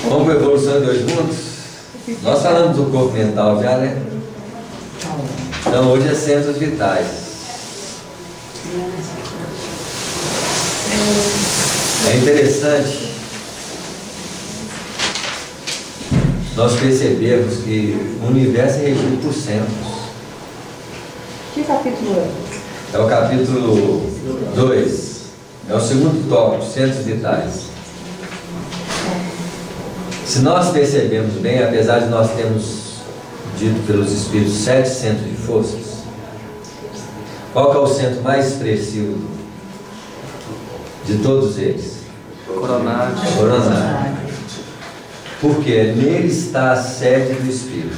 Vamos para a evolução de 2 mundos? Nós falamos do corpo mental já, né? Então hoje é centros vitais. É interessante nós percebemos que o universo é regido por centros. Que capítulo é? É o capítulo 2. É o segundo tópico, centros vitais. Se nós percebemos bem, apesar de nós termos dito pelos Espíritos 7 centros de forças, qual que é o centro mais expressivo de todos eles? Coronário. Coronário. Porque nele está a sede do Espírito,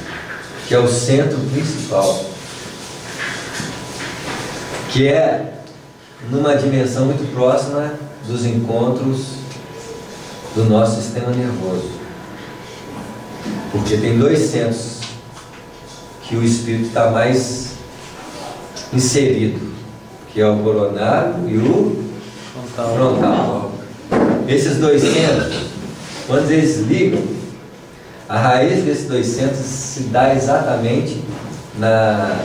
que é o centro principal, que é numa dimensão muito próxima dos encontros do nosso sistema nervoso. Porque tem 2 centros que o Espírito está mais inserido, que é o coronário e o frontal. Esses 2 centros, quando eles ligam, a raiz desses 2 centros se dá exatamente na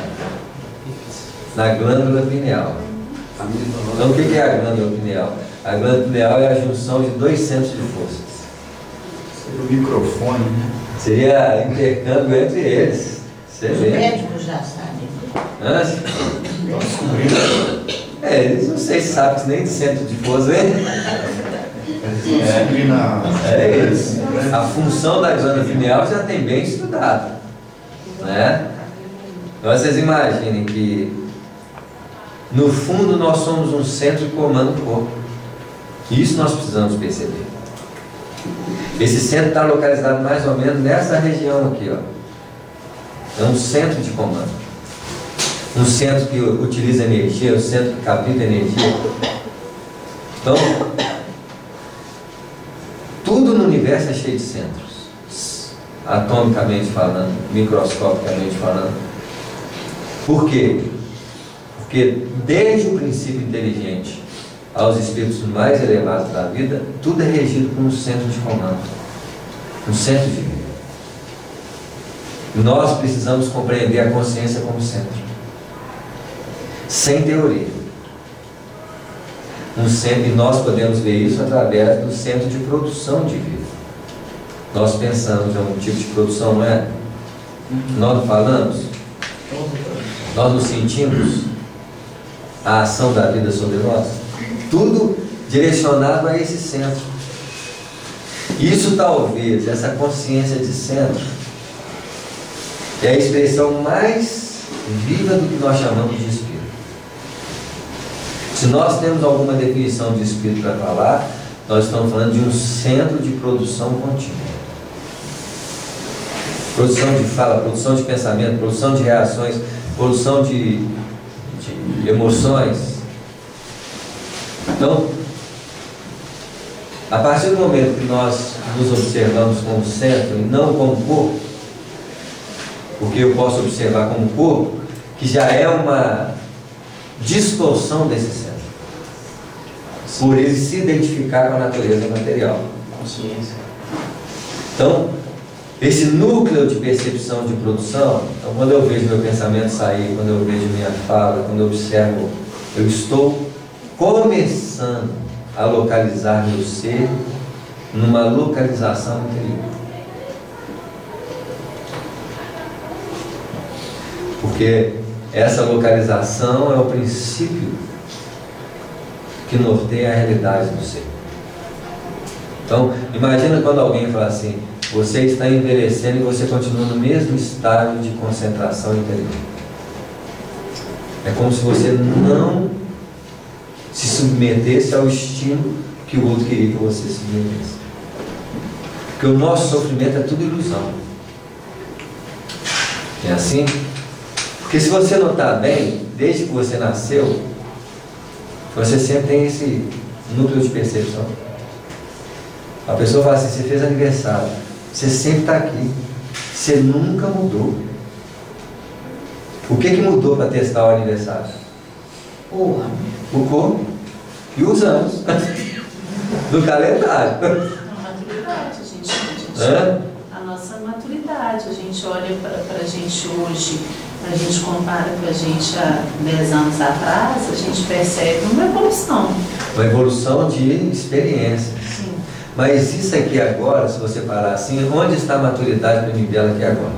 glândula pineal. Então o que é a glândula pineal? A glândula pineal é a junção de 2 centros de forças. O microfone, né? Seria intercâmbio entre eles. Você Os vê. médicos já sabem. Eles não sei se sabem nem de centro de força, hein? É isso. A função da glândula pineal já tem bem estudado, né? Então vocês imaginem que no fundo nós somos um centro que comanda o corpo. Isso nós precisamos perceber. Esse centro está localizado mais ou menos nessa região aqui, ó. É um centro de comando. Um centro que utiliza energia, um centro que capta energia. Então, tudo no universo é cheio de centros, atomicamente falando, microscopicamente falando. Por quê? Porque desde o princípio inteligente aos espíritos mais elevados da vida, tudo é regido por um centro de comando, um centro de vida. Nós precisamos compreender a consciência como centro, sem teoria. E nós podemos ver isso através do centro de produção de vida. Nós pensamos, é um tipo de produção, não é? Nós não falamos? Nós não sentimos a ação da vida sobre nós? Tudo direcionado a esse centro. Isso talvez, essa consciência de centro, é a expressão mais viva do que nós chamamos de espírito. Se nós temos alguma definição de espírito para falar, nós estamos falando de um centro de produção contínua. Produção de fala, produção de pensamento, produção de reações, produção de emoções. Então, a partir do momento que nós nos observamos como centro e não como corpo, porque eu posso observar como corpo, que já é uma distorção desse centro, por ele se identificar com a natureza material. Consciência. Então, esse núcleo de percepção de produção, então quando eu vejo meu pensamento sair, quando eu vejo minha fala, quando eu observo, eu estou começando a localizar meu ser numa localização interior. Porque essa localização é o princípio que norteia a realidade do ser. Então, imagina quando alguém fala assim: você está envelhecendo e você continua no mesmo estágio de concentração interior. É como se você não se submetesse ao estímulo que o outro queria que você se submetesse. Porque o nosso sofrimento é tudo ilusão. É assim? Porque se você notar bem, desde que você nasceu, você sempre tem esse núcleo de percepção. A pessoa fala assim: você fez aniversário, você sempre está aqui, você nunca mudou. O que mudou para testar o aniversário? O corpo e os anos do calendário. A maturidade, a gente A nossa maturidade. A gente olha para a gente hoje, a gente compara com a gente há 10 anos atrás, a gente percebe uma evolução. Uma evolução de experiências. Sim. Mas isso aqui agora, se você parar assim, onde está a maturidade para mim dela aqui agora?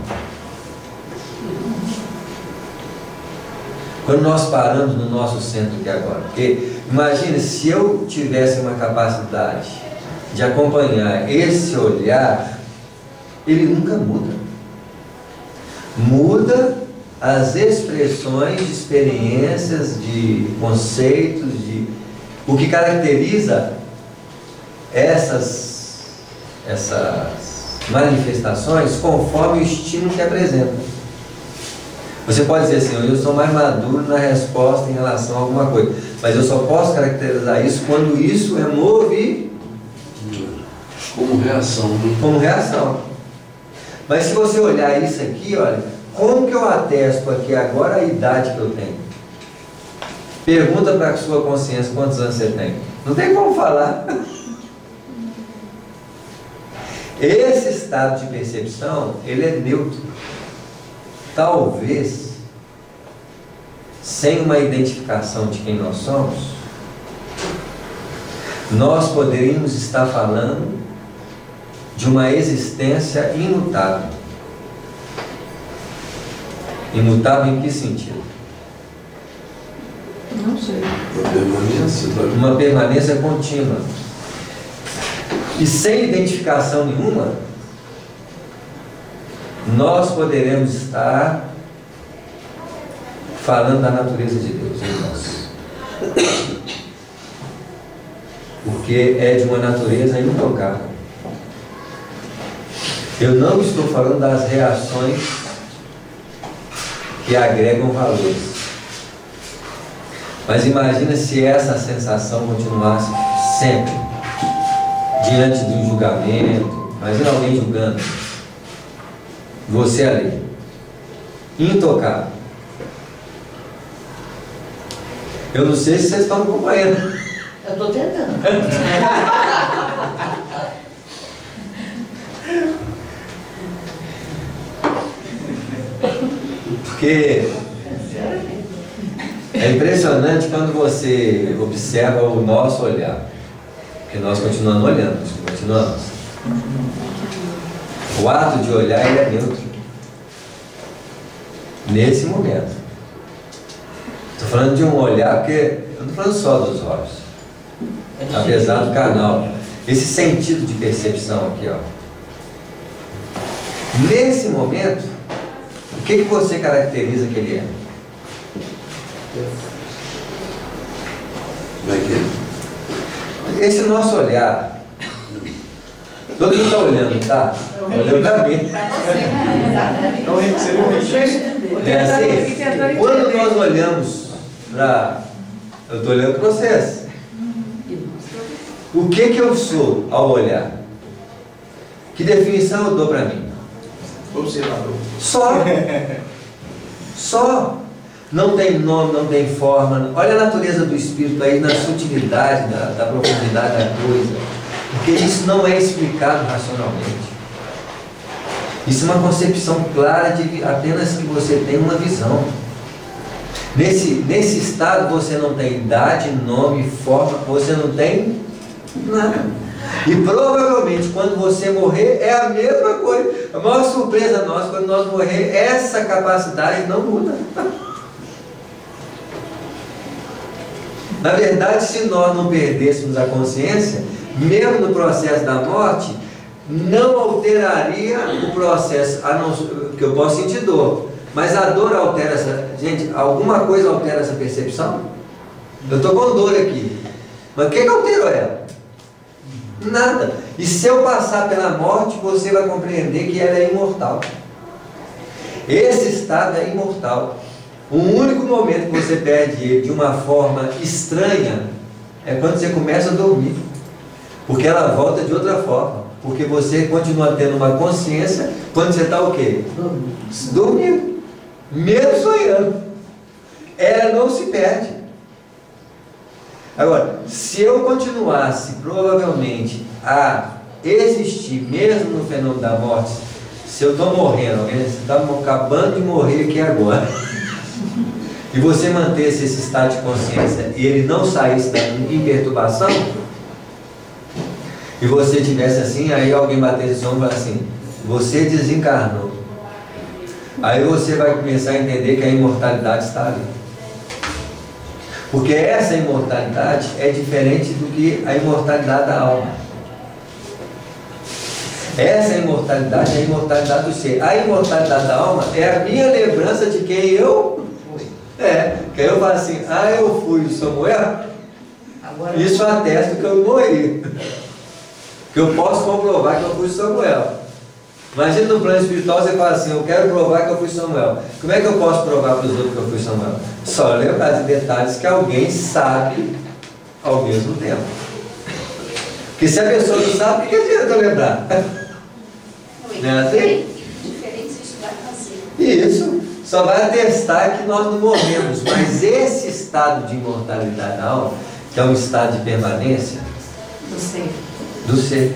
Quando nós paramos no nosso centro aqui agora. Porque imagine se eu tivesse uma capacidade de acompanhar esse olhar, ele nunca muda. Muda as expressões de experiências, de conceitos, de o que caracteriza essas manifestações conforme o estímulo que apresenta. Você pode dizer assim, eu sou mais maduro na resposta em relação a alguma coisa, mas eu só posso caracterizar isso quando isso é movido como reação. Como reação. Mas se você olhar isso aqui, olha, como que eu atesto aqui agora a idade que eu tenho? Pergunta para a sua consciência quantos anos você tem. Não tem como falar. Esse estado de percepção, ele é neutro. Talvez, sem uma identificação de quem nós somos, nós poderíamos estar falando de uma existência imutável. Imutável em que sentido? Não sei. Uma permanência contínua. E sem identificação nenhuma, nós poderemos estar falando da natureza de Deus em nós. Porque é de uma natureza intocável. Eu não estou falando das reações que agregam valores. Mas imagina se essa sensação continuasse sempre diante de um julgamento. Imagina alguém julgando você ali, intocável. Eu não sei se vocês estão me acompanhando. Eu estou tentando. Porque é impressionante quando você observa o nosso olhar. Porque nós continuamos olhando, continuamos. O ato de olhar, ele é neutro. Nesse momento. Estou falando de um olhar, porque eu não estou falando só dos olhos. Apesar do canal. Esse sentido de percepção aqui, ó. Nesse momento, o que você caracteriza que ele é? Como é que é? Esse nosso olhar. Todo mundo está olhando, tá? Olhando para mim. É assim, quando nós olhamos para... Eu estou olhando para vocês. O que eu sou ao olhar? Que definição eu dou para mim? Observador. Só. Não tem nome, não tem forma. Olha a natureza do espírito aí, na sutilidade, da profundidade da coisa. Porque isso não é explicado racionalmente. Isso é uma concepção clara de apenas que você tem uma visão. Nesse estado você não tem idade, nome, forma, você não tem nada. E provavelmente quando você morrer é a mesma coisa. A maior surpresa nossa, quando nós morrer, essa capacidade não muda. Na verdade, se nós não perdêssemos a consciência, mesmo no processo da morte, não alteraria o processo, a não, que eu posso sentir dor. Mas a dor altera essa... Gente, alguma coisa altera essa percepção? Eu estou com dor aqui. Mas o que alterou ela? Nada. E se eu passar pela morte, você vai compreender que ela é imortal. Esse estado é imortal. O único momento que você perde ele de uma forma estranha é quando você começa a dormir. Porque ela volta de outra forma. Porque você continua tendo uma consciência quando você está o quê? Dormindo. Mesmo sonhando. Ela não se perde. Agora, se eu continuasse provavelmente a existir, mesmo no fenômeno da morte, se eu estou morrendo, alguém está acabando de morrer aqui agora, e você mantesse esse estado de consciência e ele não saísse da imperturbação, e você tivesse assim, aí alguém batesse o ombro e fala assim, você desencarnou. Aí você vai começar a entender que a imortalidade está ali. Porque essa imortalidade é diferente do que a imortalidade da alma. Essa imortalidade é a imortalidade do ser. A imortalidade da alma é a minha lembrança de quem eu fui. Que aí eu falo assim, eu fui o Samuel, isso atesta que eu morri. Que eu posso comprovar que eu fui Samuel. Imagina no plano espiritual você fala assim, eu quero provar que eu fui Samuel. Como é que eu posso provar para os outros que eu fui Samuel? Só lembrar de detalhes que alguém sabe ao mesmo tempo. Porque se a pessoa não sabe, o que adianta eu lembrar? Não é assim? Diferente isso vai fazer. Isso, só vai atestar que nós não morremos. Mas esse estado de imortalidade da alma, que é um estado de permanência do ser,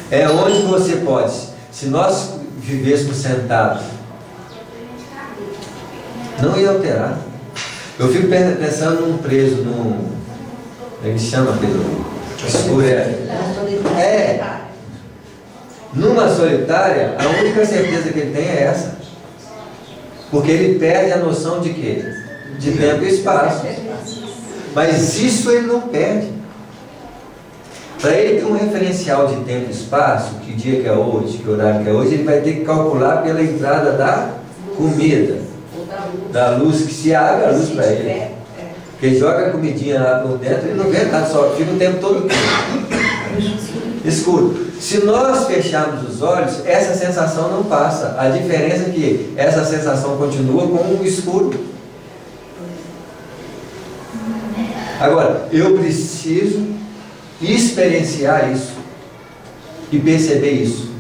é onde você pode, se nós vivêssemos sentados, não ia alterar. Eu fico pensando num preso, como é que chama, Pedro? Escuro. Numa solitária, a única certeza que ele tem é essa. Porque ele perde a noção de quê? De tempo e espaço. Mas isso ele não perde. Para ele ter um referencial de tempo e espaço, que dia que é hoje, que horário que é hoje, ele vai ter que calcular pela entrada da comida, da luz, que se abre a luz para ele. Porque ele joga a comidinha lá por dentro e não vê nada, só fica o tempo todo escuro. Se nós fecharmos os olhos, essa sensação não passa. A diferença é que essa sensação continua com o escuro. Agora, eu preciso experienciar isso e perceber isso,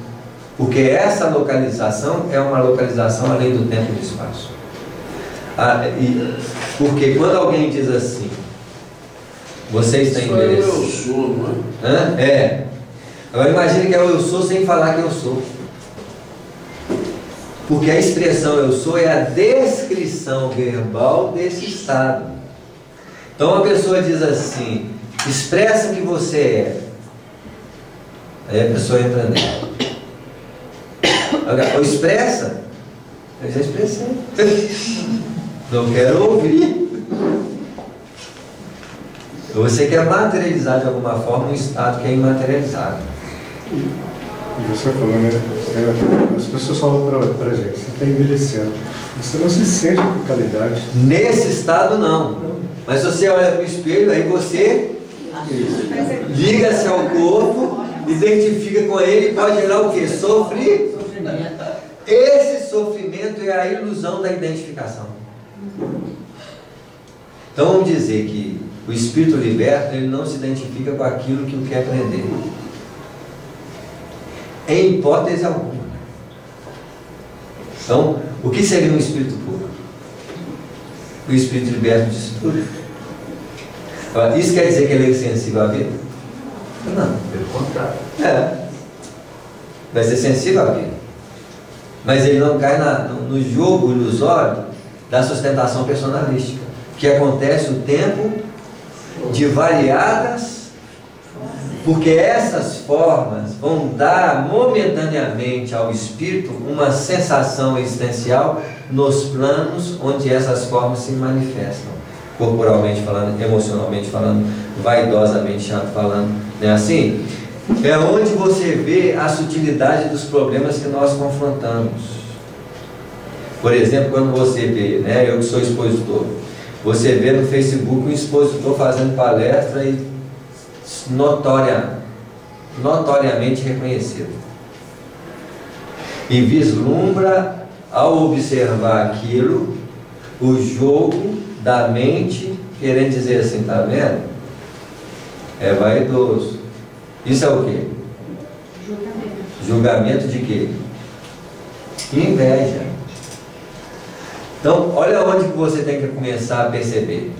porque essa localização é uma localização além do tempo e do espaço. Porque quando alguém diz assim, vocês têm endereço. Eu sou, não é? Agora imagine que é o eu sou sem falar que eu sou. Porque a expressão eu sou é a descrição verbal desse estado. Então a pessoa diz assim, expressa que você é. Aí a pessoa entra nela. Agora, ou expressa, eu já expressei. Não quero ouvir. Você quer materializar de alguma forma um estado que é imaterializado. E você falou, né? As pessoas falam para a gente, você está envelhecendo. Você não se sente com qualidade. Nesse estado não. Mas se você olha para o espelho, aí você liga-se ao corpo, identifica com ele e pode gerar o quê? Sofrimento. Esse sofrimento é a ilusão da identificação. Então vamos dizer que o espírito liberto, ele não se identifica com aquilo que o quer prender. Em hipótese alguma. Então, o que seria um espírito puro? O espírito liberto disso tudo. Agora, isso quer dizer que ele é sensível à vida? Não. Pelo contrário. Vai ser sensível à vida. Mas ele não cai no jogo ilusório da sustentação personalística, que acontece o tempo de variadas, porque essas formas vão dar momentaneamente ao espírito uma sensação existencial nos planos onde essas formas se manifestam, corporalmente falando, emocionalmente falando, vaidosamente falando, não é assim? É onde você vê a sutilidade dos problemas que nós confrontamos. Por exemplo, quando você vê, eu que sou expositor, você vê no Facebook um expositor fazendo palestra e notoriamente reconhecido. E vislumbra, ao observar aquilo, o jogo da mente, querendo dizer assim, tá vendo? É vaidoso. Isso é o quê? Julgamento de quê? Inveja. Então, olha onde que você tem que começar a perceber.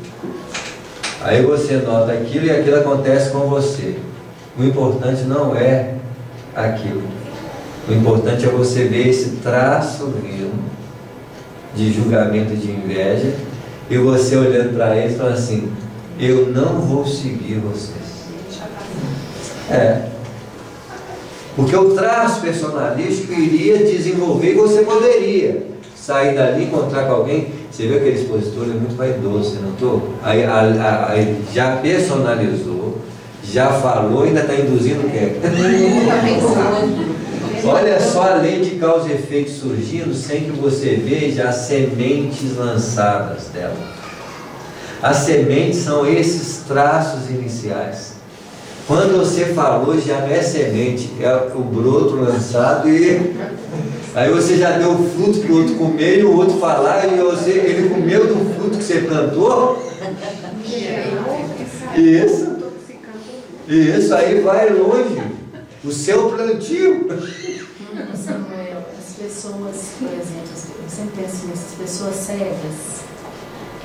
Aí você nota aquilo e aquilo acontece com você. O importante não é aquilo. O importante é você ver esse traço vindo de julgamento e de inveja, e você olhando para eles e falando assim: eu não vou seguir vocês. Porque o traço personalístico iria desenvolver, e você poderia sair dali, encontrar com alguém. Você viu aquele expositor, ele é muito vaidoso, você notou? Aí já personalizou, já falou, ainda está induzindo o quê? Olha só a lei de causa e efeito surgindo sem que você veja as sementes lançadas dela. As sementes são esses traços iniciais. Quando você falou, já não é semente, é o broto lançado, e aí você já deu o fruto para o outro comer, e o outro falar, e ele comeu do fruto que você plantou. Isso aí vai longe. O seu plantio. Samuel, as pessoas, por exemplo, eu sempre penso nessas pessoas cegas,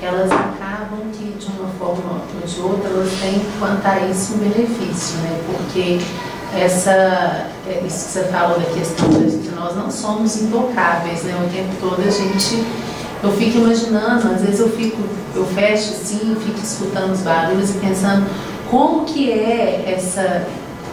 elas acabam que, de uma forma ou de outra, elas têm quanto a isso um benefício, né? Porque isso que você falou da questão de que nós não somos intocáveis, né? O tempo todo eu fico imaginando, às vezes eu fecho assim, fico escutando os barulhos e pensando como que é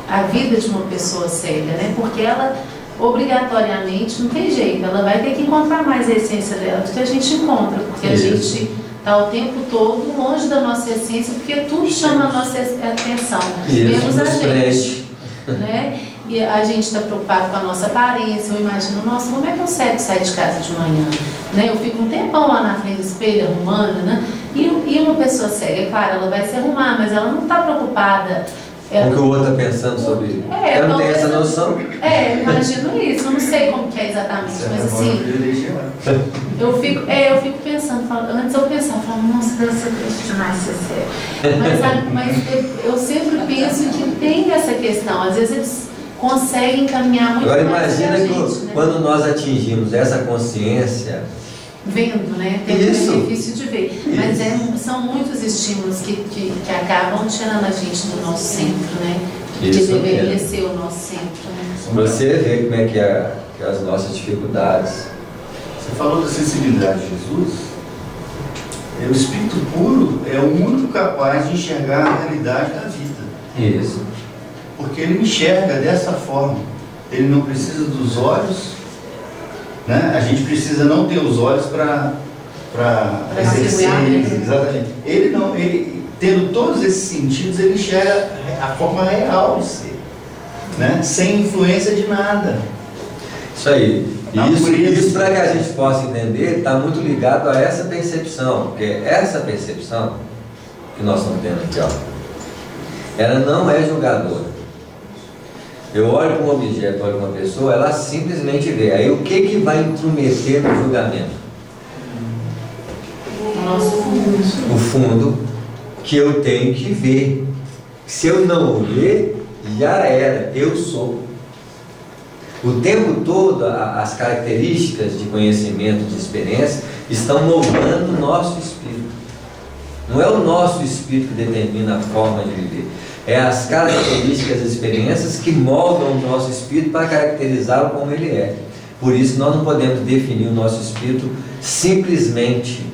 a vida de uma pessoa cega, né? Porque ela obrigatoriamente não tem jeito, ela vai ter que encontrar mais a essência dela do que a gente encontra, porque a gente está o tempo todo longe da nossa essência, porque tudo chama a nossa atenção, menos a gente, né? E a gente está preocupado com a nossa aparência. Eu imagino, nossa, como é que eu sai de casa de manhã, né? Eu fico um tempão lá na frente do espelho arrumando, né? E uma pessoa cega, é claro, ela vai se arrumar, mas ela não está preocupada o que o outro está pensando sobre isso. Ela não tem essa noção? Imagino isso, eu não sei como que é exatamente, mas assim, eu fico pensando, antes eu falava, nossa, deve ser triste demais ser sério. Mas eu sempre penso que tem essa questão, às vezes eles conseguem caminhar muito. Agora imagina quando nós atingimos essa consciência, vendo, né? Tem o benefício de ver. Mas são muitos estímulos que acabam tirando a gente do nosso centro, né? Que deveria ser o nosso centro, né? Você vê como é que é as nossas dificuldades. Você falou da sensibilidade de Jesus. O Espírito puro é o único capaz de enxergar a realidade da vida. Isso. Porque ele enxerga dessa forma. Ele não precisa dos olhos, né? A gente precisa não ter os olhos para exercer. Exatamente. Ele tendo todos esses sentidos, ele enxerga a forma real de ser, né? Sem influência de nada. Isso aí. Isso para que a gente possa entender, está muito ligado a essa percepção, porque essa percepção que nós estamos tendo aqui, ó, ela não é julgadora. Eu olho para um objeto, olho para uma pessoa, ela simplesmente vê. Aí o que vai intrometer no julgamento? O fundo que eu tenho que ver. Se eu não ver, já era, eu sou. O tempo todo as características de conhecimento, de experiência, estão moldando o nosso espírito. Não é o nosso espírito que determina a forma de viver. É as características, as experiências que moldam o nosso espírito para caracterizá-lo como ele é. Por isso nós não podemos definir o nosso espírito simplesmente.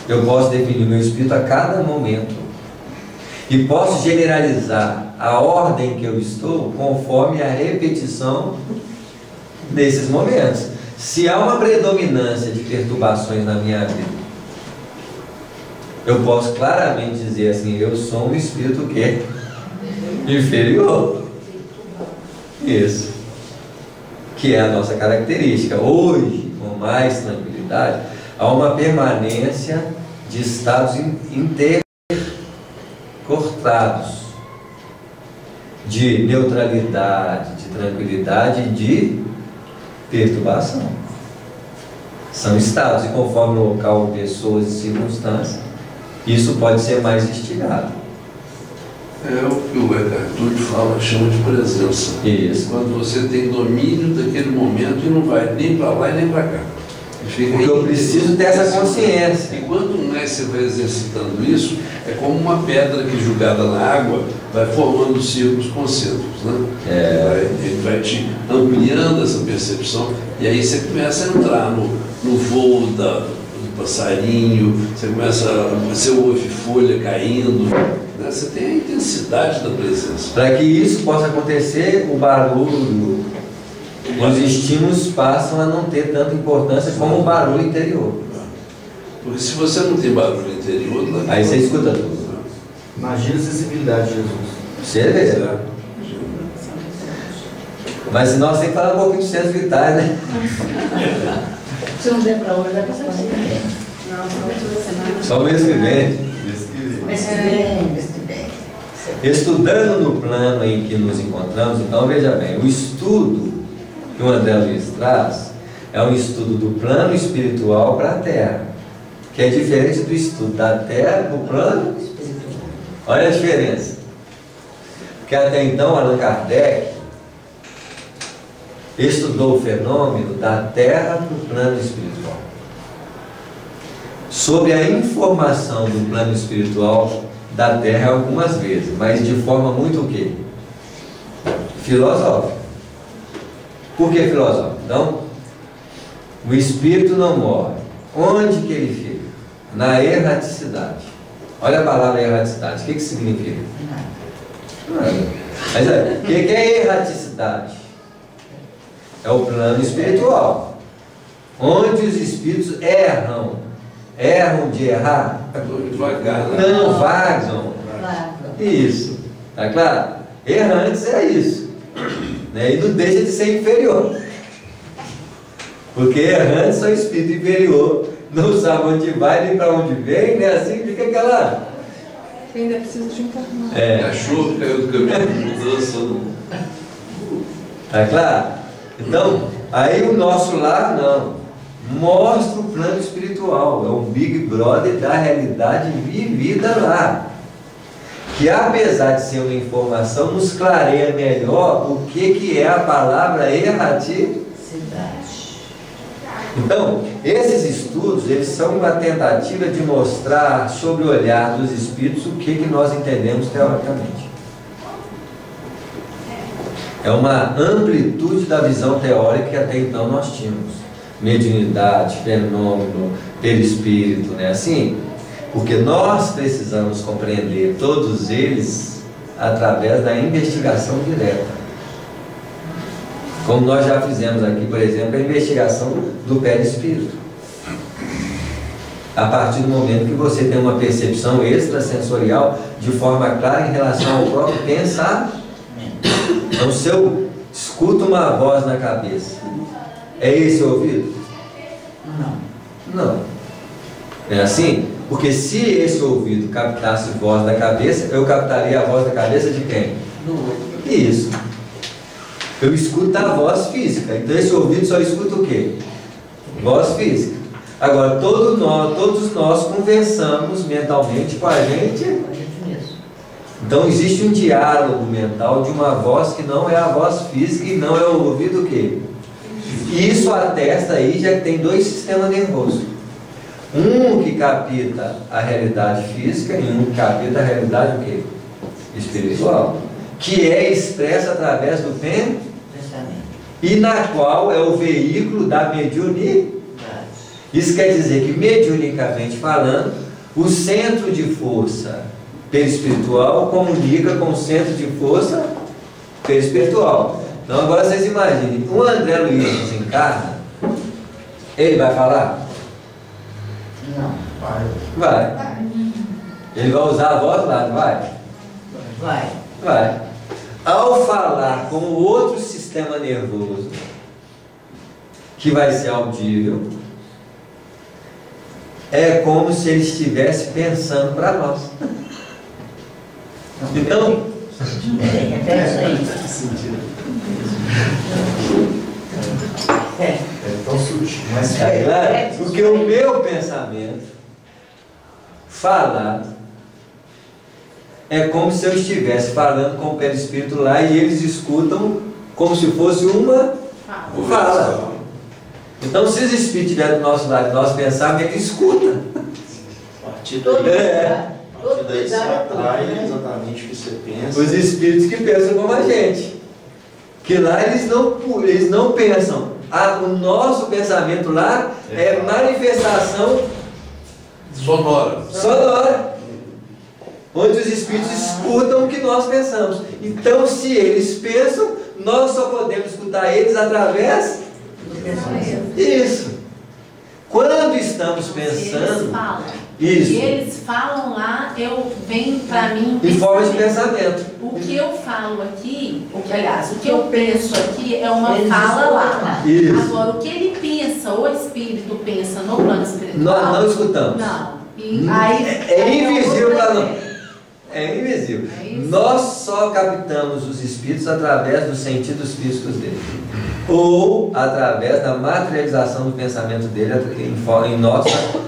Eu posso definir o meu espírito a cada momento. E posso generalizar a ordem que eu estou conforme a repetição desses momentos. Se há uma predominância de perturbações na minha vida, eu posso claramente dizer assim: eu sou um espírito que é inferior. Isso. Que é a nossa característica. Hoje, com mais tranquilidade, há uma permanência de estados intercortados de neutralidade, de tranquilidade e de perturbação. São estados, e conforme o local, pessoas e circunstâncias, isso pode ser mais instigado. É o que o Eckhart Tolle fala, chama de presença. Isso. Quando você tem domínio daquele momento e não vai nem para lá e nem para cá. Porque eu preciso ter essa consciência. E quanto mais você vai exercitando isso, é como uma pedra que jogada na água vai formando círculos concêntricos, né? Ele vai te ampliando essa percepção e aí você começa a entrar no voo do passarinho, você ouve folha caindo, né? Você tem a intensidade da presença. Para que isso possa acontecer, o barulho, os estímulos passam a não ter tanta importância como o barulho interior. Porque se você não tem barulho interior, aí você escuta tudo. Imagina a sensibilidade de Jesus. Você vê. Mas nós temos que falar um pouquinho de centros vitais, né? Se não der para hoje, dá para saber. Só o mês que vem. Mês que vem. Estudando no plano em que nos encontramos, então veja bem, o estudo que o André Luiz traz é um estudo do plano espiritual para a Terra, que é diferente do estudo da Terra para o plano espiritual. Olha a diferença. Porque até então Allan Kardec estudou o fenômeno da Terra para o plano espiritual. Sobre a informação do plano espiritual da Terra algumas vezes, mas de forma muito o quê? Filosófica. Por que filosófica? Então, o espírito não morre. Onde que ele fica? Na erraticidade. Olha a palavra erraticidade. O que significa? Mas o que é erraticidade? É o plano espiritual, onde os espíritos erram. Erram de errar? Devagar, né? Não vagam. Isso. Tá claro? Errantes é isso. Né? E não deixa de ser inferior. Porque errantes são espírito inferior, não sabe onde vai nem para onde vem, né? Assim fica aquela. Ainda precisa de encarnar. Cachorro caiu do caminho de mudança. Tá claro? Então, aí o nosso lar não. Mostra o plano espiritual. É o Big Brother da realidade vivida lá. Que apesar de ser uma informação, nos clareia melhor o que é a palavra erraticidade. Então, esses estudos, eles são uma tentativa de mostrar, sob o olhar dos espíritos, o que nós entendemos teoricamente. É uma amplitude da visão teórica que até então nós tínhamos. Mediunidade, fenômeno, perispírito, né? Assim, porque nós precisamos compreender todos eles através da investigação direta. Como nós já fizemos aqui, por exemplo, a investigação do perispírito. A partir do momento que você tem uma percepção extrasensorial de forma clara em relação ao próprio pensamento. Então, se eu escuto uma voz na cabeça, é esse o ouvido? Não. É assim? Porque se esse ouvido captasse voz da cabeça, eu captaria a voz da cabeça de quem? Do outro. Isso. Eu escuto a voz física. Então esse ouvido só escuta o quê? Voz física. Agora, todos nós conversamos mentalmente com a gente mesmo. Então existe um diálogo mental de uma voz que não é a voz física e não é o ouvido o quê? Isso atesta aí já que tem dois sistemas nervosos. Um que capta a realidade física e um que capta a realidade o quê? Espiritual. Que é expressa através do pensamento. E na qual é o veículo da mediunidade. Isso quer dizer que, mediunicamente falando, o centro de força perispiritual comunica com o centro de força perispiritual. Então agora vocês imaginem, o André Luiz desencarna, ele vai falar? Não. Vai. Ele vai usar a voz lá, não vai? Vai. Ao falar com o outro sistema nervoso, que vai ser audível, é como se ele estivesse pensando para nós. Então, é tão sutil, mas é claro, porque o meu pensamento falado é como se eu estivesse falando com o perispírito lá e eles escutam como se fosse uma fala. Então, se os espíritos estiverem do nosso lado e nós pensarmos, ele escuta. A partir daí você atrai exatamente o que você pensa. Os espíritos que pensam como a gente. Que lá eles não pensam. O nosso pensamento lá é manifestação sonora. Onde os espíritos escutam o que nós pensamos. Então, se eles pensam, nós só podemos escutar eles através disso. Quando estamos pensando, eles falam. Isso. E eles falam lá, vem para mim em forma de pensamento. O que eu falo aqui, o que eu penso aqui é uma fala lá. Isso. Agora, o que ele pensa, o espírito pensa no plano espiritual, nós não escutamos. Não. E aí, é invisível para nós. É invisível. Nós só captamos os espíritos através dos sentidos físicos dele. Ou através da materialização do pensamento dele em nós,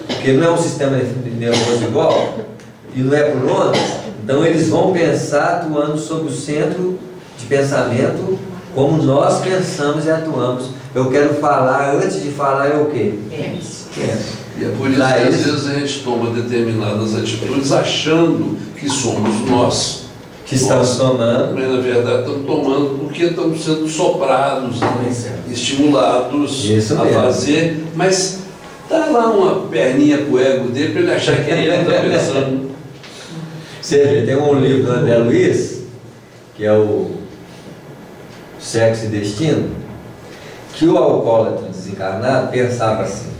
porque não é um sistema nervoso igual, e não é por ondas. Então eles vão pensar atuando sobre o centro de pensamento como nós pensamos e atuamos. Eu quero falar, antes de falar é o quê? Penso. E é por isso que às vezes a gente toma determinadas atitudes achando que somos nós. Que estamos tomando. Mas na verdade estamos tomando porque estamos sendo soprados, estimulados a fazer. Mas dá lá uma perninha pro ego dele para ele achar que ele está pensando. Você vê, tem um livro do André Luiz, que é o Sexo e Destino, que o alcoólatra desencarnado pensava assim: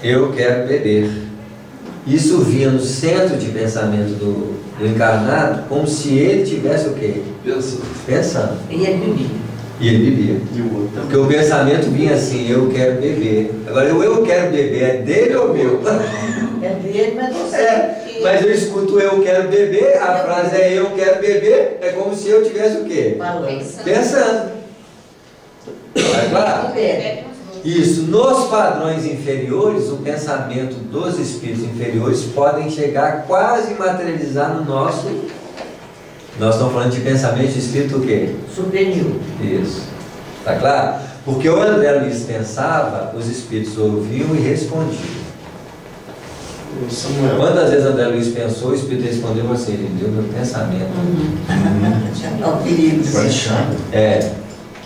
eu quero beber. Isso vinha no centro de pensamento do encarnado, como se ele tivesse o quê? Pensando. E ele bebia. E ele bebia. Porque o pensamento vinha assim: eu quero beber. Agora, o eu quero beber é dele ou meu? É dele, mas não sei. Mas eu escuto eu quero beber, a frase é eu quero beber, é como se eu tivesse o quê? Pensando. Mas claro. Isso, nos padrões inferiores, o pensamento dos espíritos inferiores podem chegar a quase materializar no nosso. Nós estamos falando de pensamento de espírito o quê? Superior. Isso. Tá claro? Porque o André Luiz pensava, os espíritos ouviam e respondiam. Quantas vezes André Luiz pensou, o espírito respondeu assim: ele deu meu pensamento.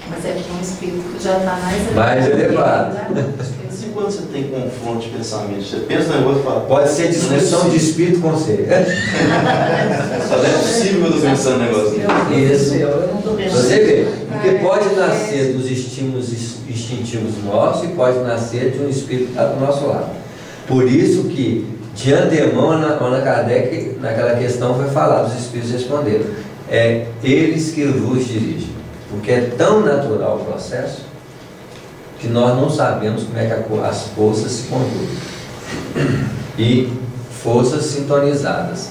Mas é que um espírito que já está mais elevado. E quando você tem confronto de pensamento, você pensa no negócio e fala: pode ser discussão de espírito com você. Só não é possível que eu estou pensando no negócio. Isso. Você vê, porque pode nascer dos estímulos instintivos nossos e pode nascer de um espírito que está do nosso lado. Por isso que, de antemão, Ana Kardec, naquela questão, foi falar, os espíritos responderam: é eles que vos dirigem. Porque é tão natural o processo que nós não sabemos como é que as forças se conduzem. E forças sintonizadas.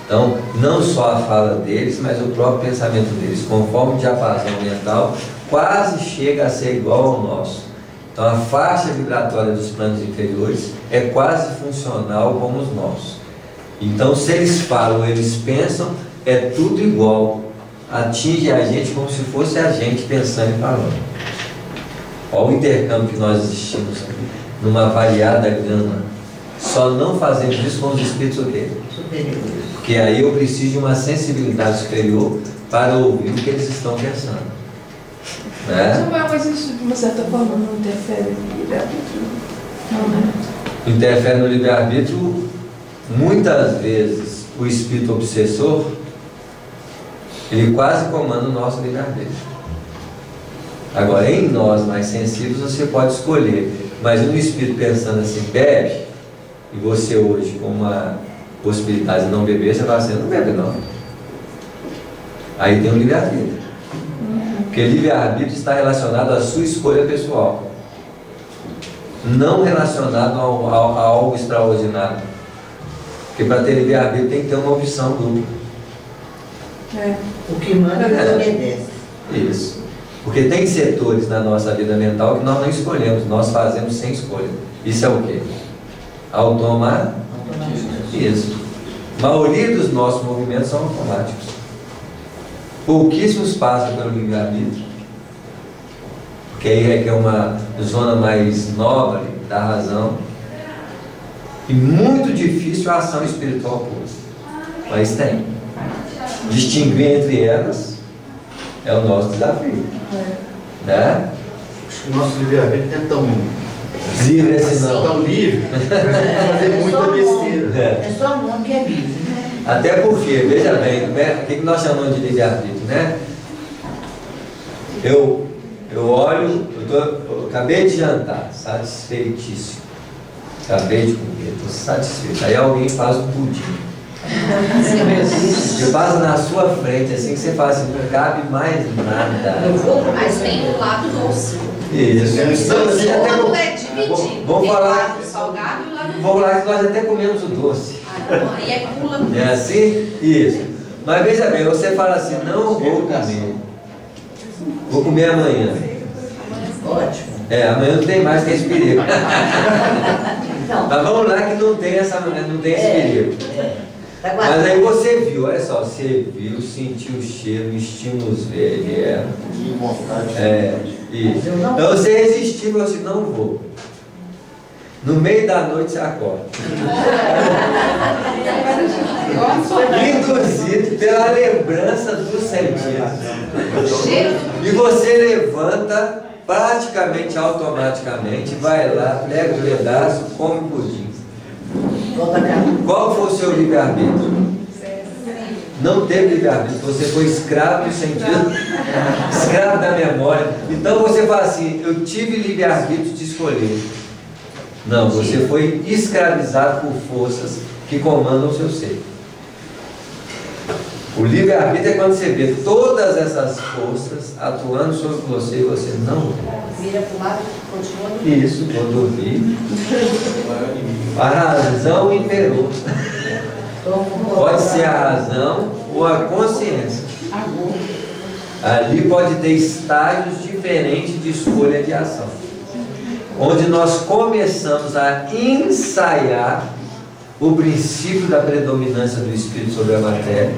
Então, não só a fala deles, mas o próprio pensamento deles, conforme o diapasão mental, quase chega a ser igual ao nosso. Então, a faixa vibratória dos planos inferiores é quase funcional como os nossos. Então, se eles falam, eles pensam, é tudo igual. Atinge a gente como se fosse a gente pensando e falando. Olha o intercâmbio que nós existimos numa variada gama. Só não fazemos isso com os espíritos o quê? Superiores. Porque aí eu preciso de uma sensibilidade superior para ouvir o que eles estão pensando. Né? Mas isso de uma certa forma não interfere no livre-arbítrio? Não, né? Interfere no livre-arbítrio. Muitas vezes o espírito obsessor, ele quase comanda o nosso livre-arbítrio. Agora, em nós mais sensíveis, você pode escolher. Mas um espírito pensando assim, bebe, e você hoje, com uma possibilidade de não beber, você fala assim: não bebe não. Aí tem um livre-arbítrio. Porque livre-arbítrio está relacionado à sua escolha pessoal, não relacionado a algo extraordinário. Porque para ter livre-arbítrio tem que ter uma opção dupla. O que manda obedece. Isso. Porque tem setores na nossa vida mental que nós não escolhemos, nós fazemos sem escolha. Isso é o quê? Automático. Isso. A maioria dos nossos movimentos são automáticos. Pouquíssimos passam pelo livre-arbítrio. porque aí requer uma zona mais nobre da razão, e muito difícil a ação espiritual pura, mas tem. Distinguir entre elas é o nosso desafio, né? Acho que o nosso livre-arbítrio é tão livre assim não. Tão livre, fazer muita besteira. É só o nome que é livre. Até porque, veja bem, o que nós chamamos de livre-arbítrio, né? Eu olho, eu acabei de jantar, satisfeitíssimo. Acabei de comer, estou satisfeito. Aí alguém faz um pudim. Você passa na sua frente, assim que você fala assim, não cabe mais nada. Mas tem o lado doce. Isso. Então, é dividido. Vamos Tem falar. o lado salgado e o lado Vamos lá que nós até comemos o doce. Aí é pula. É assim? Isso. Mas veja bem, você fala assim, não vou comer. Vou comer amanhã. Ótimo. Amanhã não tem mais, tem esse perigo. Então, Mas vamos lá que não tem esse perigo. Tá Mas aí você viu, olha só, você viu, sentiu o cheiro, estímulos vieram. Que vontade. Isso. Então você resistiu e falou assim, não vou. No meio da noite você acorda. Induzido pela lembrança dos sentidos. E você levanta praticamente automaticamente, vai lá, pega o pedaço, come pudim. Qual foi o seu livre-arbítrio? Não teve livre-arbítrio, você foi escravo do sentido, escravo da memória. Então você fala assim, eu tive livre-arbítrio de escolher. Não, você foi escravizado por forças que comandam o seu ser. O livre-arbítrio é quando você vê todas essas forças atuando sobre você e você não vira para o lado e continua dormindo. Isso, vou dormir. A razão imperou. Pode ser a razão ou a consciência. Ali pode ter estágios diferentes de escolha de ação, onde nós começamos a ensaiar o princípio da predominância do Espírito sobre a matéria,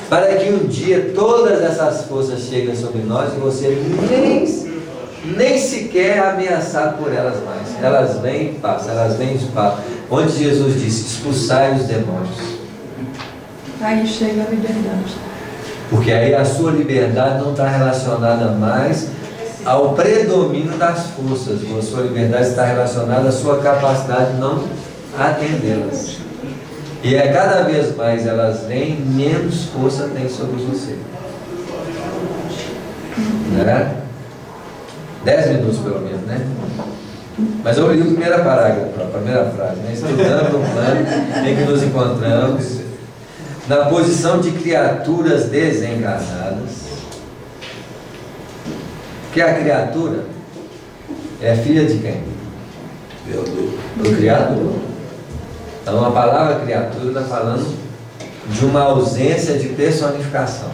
para que um dia todas essas forças cheguem sobre nós e você nem sequer é ameaçado por elas mais. Elas vêm e passam, elas vêm e passam. Onde Jesus disse, expulsai os demônios. Aí chega a liberdade. Porque aí a sua liberdade não está relacionada mais ao predomínio das forças. A sua liberdade está relacionada à sua capacidade de não atendê-las. E é cada vez mais elas vêm, menos força tem sobre você. Né? 10 minutos pelo menos, né? Mas eu li a primeira parágrafo, a primeira frase, né? Estudando o plano em que nos encontramos, na posição de criaturas desencarnadas. Que a criatura é filha de quem? Do Criador. Então a palavra criatura está falando de uma ausência de personificação.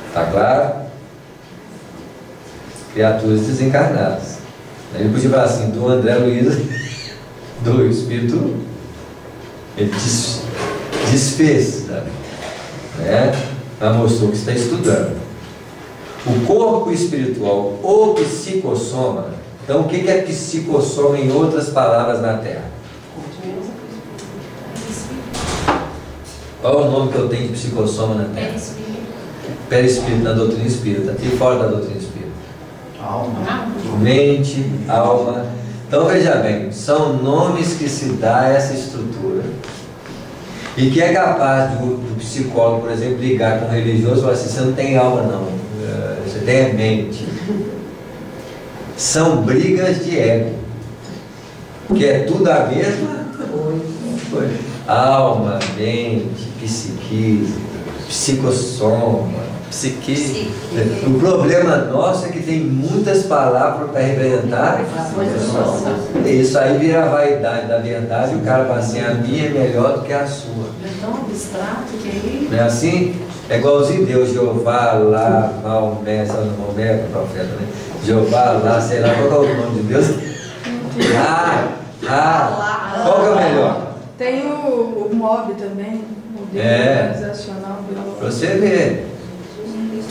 Está claro? Criaturas desencarnadas. Ele podia falar assim, do André Luiz, do Espírito, ele desfez, né? Mas mostrou que está estudando. O corpo espiritual, ou psicossoma. Então o que é psicossoma em outras palavras na Terra? Qual é o nome que eu tenho de psicossoma na Terra? Perispírito, na doutrina espírita. E fora da doutrina espírita? Alma. Mente, alma. Então veja bem, são nomes que se dá a essa estrutura e que é capaz do psicólogo, por exemplo, ligar com o religioso e falar assim, você não tem alma não, você tem mente. São brigas de ego, que é tudo a mesma coisa. Alma, mente, psiquise, psicossoma, Psique. O problema nosso é que tem muitas palavras para representar. Isso aí vira a vaidade da verdade. O cara fala assim, a minha é melhor do que a sua. É tão abstrato que aí... Não é assim? É igualzinho Deus, Jeová, lá, Maomé, Maomé é o profeta, né? Jeová, lá, sei lá, qual é o nome de Deus? Qual que é o melhor? Tem o MOB também, o modelo organizacional. Para você ver.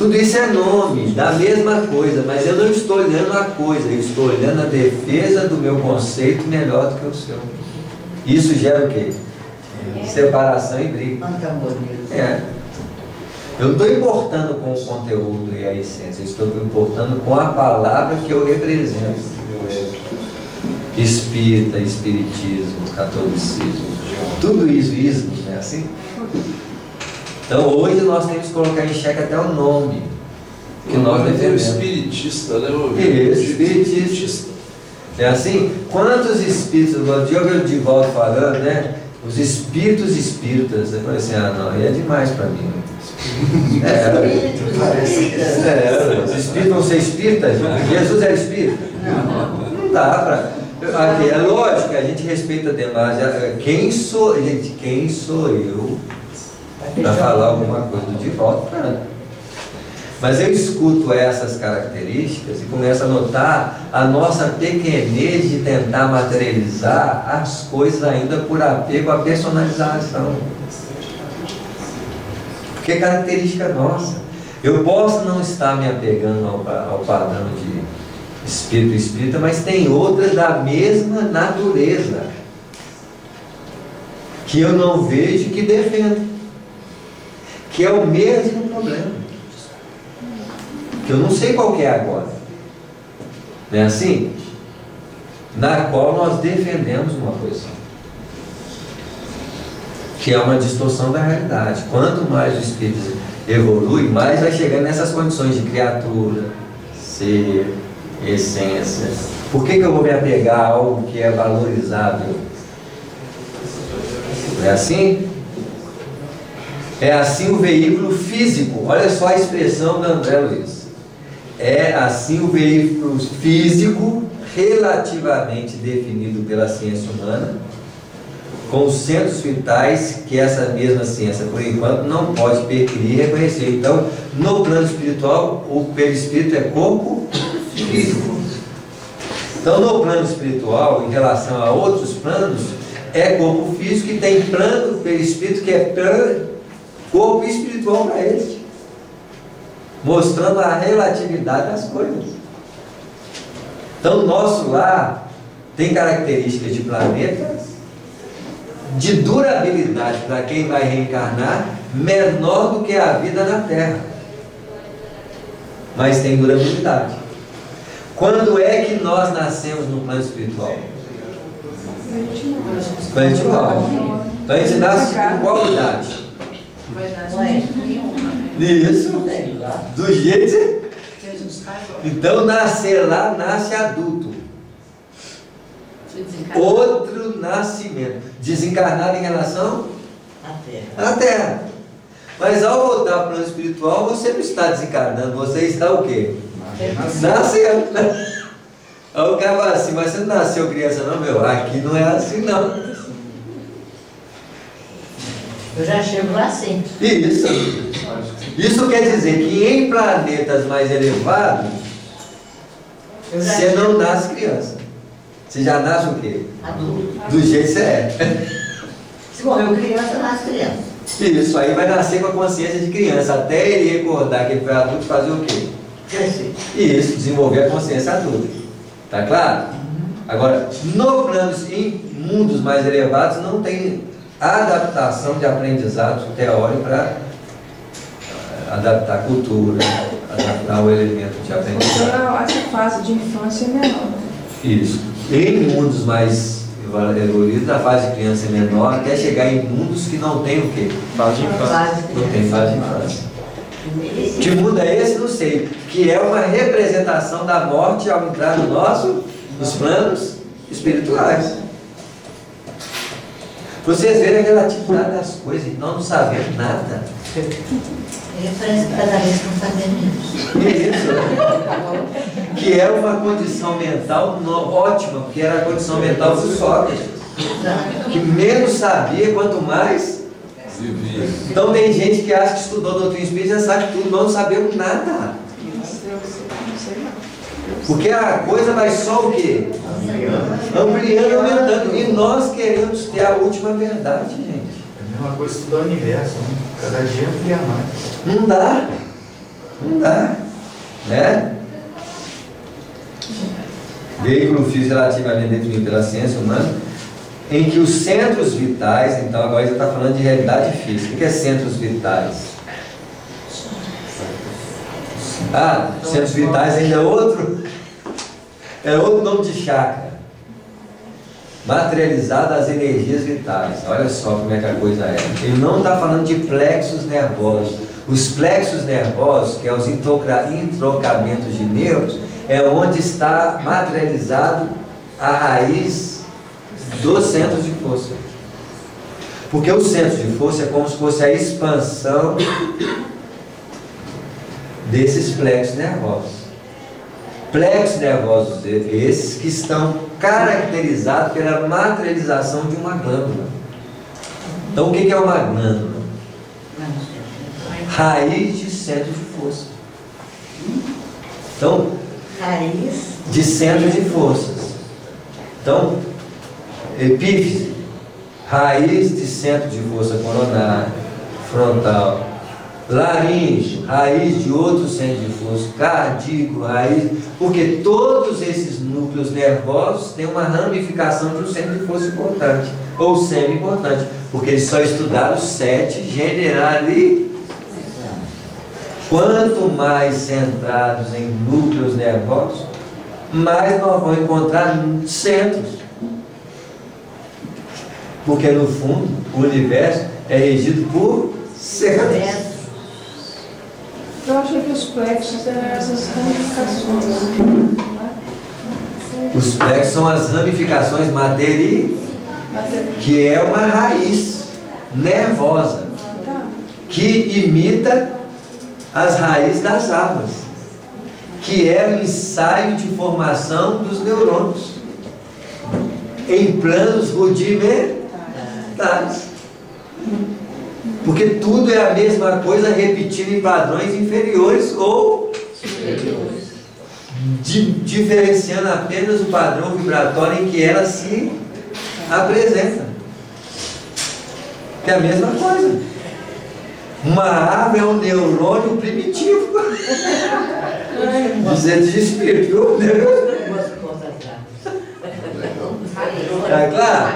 Tudo isso é nome da mesma coisa, mas eu não estou olhando a coisa, eu estou olhando a defesa do meu conceito melhor do que o seu. Isso gera o quê? Separação e briga. Eu não estou importando com o conteúdo e a essência, eu estou importando com a palavra que eu represento. Espírita, espiritismo, catolicismo, tudo isso, ismo, não é assim? Então hoje nós temos que colocar em xeque até o nome que nós defendemos. Espiritista, né? Espiritista. É assim? Quantos espíritos, o Diogo de volta falando, né? Os espíritos espíritas. Eu falei assim, não, aí é demais para mim. Os espíritos vão ser espíritas? Jesus era espírita? Não dá para. Aqui, é lógico que a gente respeita demais. Quem sou eu para falar alguma coisa de volta? Mas eu escuto essas características e começo a notar a nossa pequenez de tentar materializar as coisas ainda por apego à personalização. Porque é característica nossa. Eu posso não estar me apegando ao padrão de espírito espírita, mas tem outras da mesma natureza que eu não vejo e que defendo, que é o mesmo problema, que eu não sei qual que é agora, não é assim? Na qual nós defendemos uma posição que é uma distorção da realidade. Quanto mais o espírito evolui, mais vai chegando nessas condições de criatura, ser, essência. Por que eu vou me apegar a algo que é valorizável? É assim? É assim o veículo físico. Olha só a expressão da André Luiz. É assim o veículo físico relativamente definido pela ciência humana, com os centros vitais que essa mesma ciência, por enquanto, não pode perquirir e reconhecer. Então, no plano espiritual, o perispírito é corpo físico. Então, no plano espiritual, em relação a outros planos, é corpo físico e tem plano perispírito que é corpo espiritual para eles, mostrando a relatividade das coisas. Então, o nosso lar tem características de planetas de durabilidade para quem vai reencarnar menor do que a vida na Terra, mas tem durabilidade. Quando é que nós nascemos no plano espiritual? Quando a gente morre. Então a gente nasce com qual idade? Isso, do jeito. Então nascer lá, nasce adulto. Outro nascimento. Desencarnado em relação à Terra. Mas ao voltar para o plano espiritual, você não está desencarnando, você está o quê? Nascendo. Aí o cara fala assim, mas você não nasceu criança não, meu? Aqui não é assim não. Eu já chego lá assim. Isso quer dizer que em planetas mais elevados, você não nasce criança. Você já nasce o quê? Adulto. Do jeito que você é. Se morreu criança, nasce criança. Isso, aí vai nascer com a consciência de criança, até ele recordar que ele foi adulto, fazer o quê? Crescer. Isso, desenvolver a consciência adulta. Tá claro? Agora, no plano, em mundos mais elevados, não tem adaptação de aprendizado teórico para adaptar a cultura, adaptar o elemento de aprendizado. Essa fase de infância é menor. Isso. Em mundos mais evoluídos, a fase de criança é menor, até chegar em mundos que não tem o quê? Fase de infância. Não tem fase de infância. Que mundo é esse? Não sei. Que é uma representação da morte ao entrar nos planos espirituais. Vocês verem a relatividade das coisas, e nós não sabemos nada. Parece que cada vez estão fazendo Isso. Que é uma condição mental ótima, porque era a condição mental do Sócrates. Que menos sabia, quanto mais vivia. Então tem gente que acha que estudou doutrina espírita e já sabe tudo, nós não sabemos nada. Porque a coisa vai só o quê? Ampliando, aumentando. E nós queremos ter a última verdade, gente. É a mesma coisa estudar o universo, né? Cada dia amplia mais. Não dá. Não dá, né? Veículo físico relativamente definido pela ciência humana, em que os centros vitais, então agora ele está falando de realidade física. O que é centros vitais? Ah, centros vitais ainda é outro nome de chakra. Materializado as energias vitais. Olha só como é que a coisa é. Ele não está falando de plexos nervosos. Os plexos nervosos, que é os entrocamentos de nervos, é onde está materializado a raiz dos centros de força. Porque o centro de força é como se fosse a expansão desses plexos nervosos. Plexos nervosos esses que estão caracterizados pela materialização de uma glândula. Então o que é uma glândula? Raiz de centro de força. Então, raiz de centro de forças. Então, epífise, raiz de centro de força coronária, frontal. Laringe, raiz de outro centro de força. Cardíaco, raiz. Porque todos esses núcleos nervosos têm uma ramificação de um centro de força importante, ou semi-importante, porque eles só estudaram 7 generalizados. Quanto mais centrados em núcleos nervosos, mais nós vamos encontrar centros. Porque no fundo, o universo é regido por centros. Eu achei que os plexos eram essas ramificações. Os plexos são as ramificações materiais, que é uma raiz nervosa, que imita as raízes das árvores, que é o ensaio de formação dos neurônios em planos rudimentares. Porque tudo é a mesma coisa repetindo em padrões inferiores ou superiores, diferenciando apenas o padrão vibratório em que ela se apresenta. Que é a mesma coisa. Uma árvore é um neurônio primitivo. Dizendo de espírito, viu? Tá claro?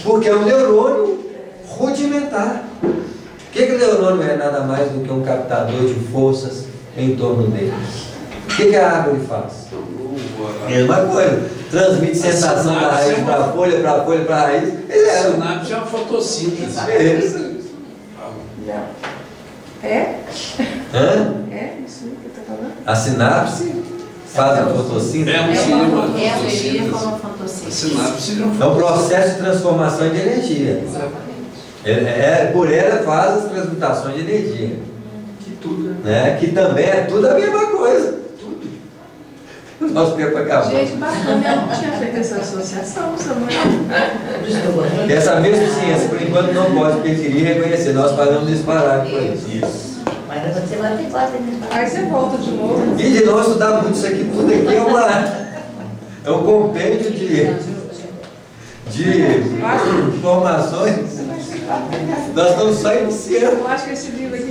Porque é um neurônio rudimentar. O que o neurônio é nada mais do que um captador de forças em torno dele? O que a árvore faz? É uma coisa. Transmite sensação da raiz para a folha, para a folha, para a raiz. A sinapse é uma fotossíntese. É? Hã? É isso que você está falando? A sinapse faz a fotossíntese. É uma fotossíntese. A sinapse é um processo de transformação de energia. Por ela faz as transmutações de energia. Né? Que também é tudo a mesma coisa. Nosso tempo acabou. Gente, bacana, eu não tinha feito essa associação, Samuel. Essa mesma ciência, por enquanto, não pode preferir reconhecer. Nós paramos de disparar com isso. Mas você vai ter quase. Aí você volta de novo. E de nós estudar muito isso aqui, tudo aqui é um compêndio de informações. Nós estamos só iniciando. Eu acho que esse livro aqui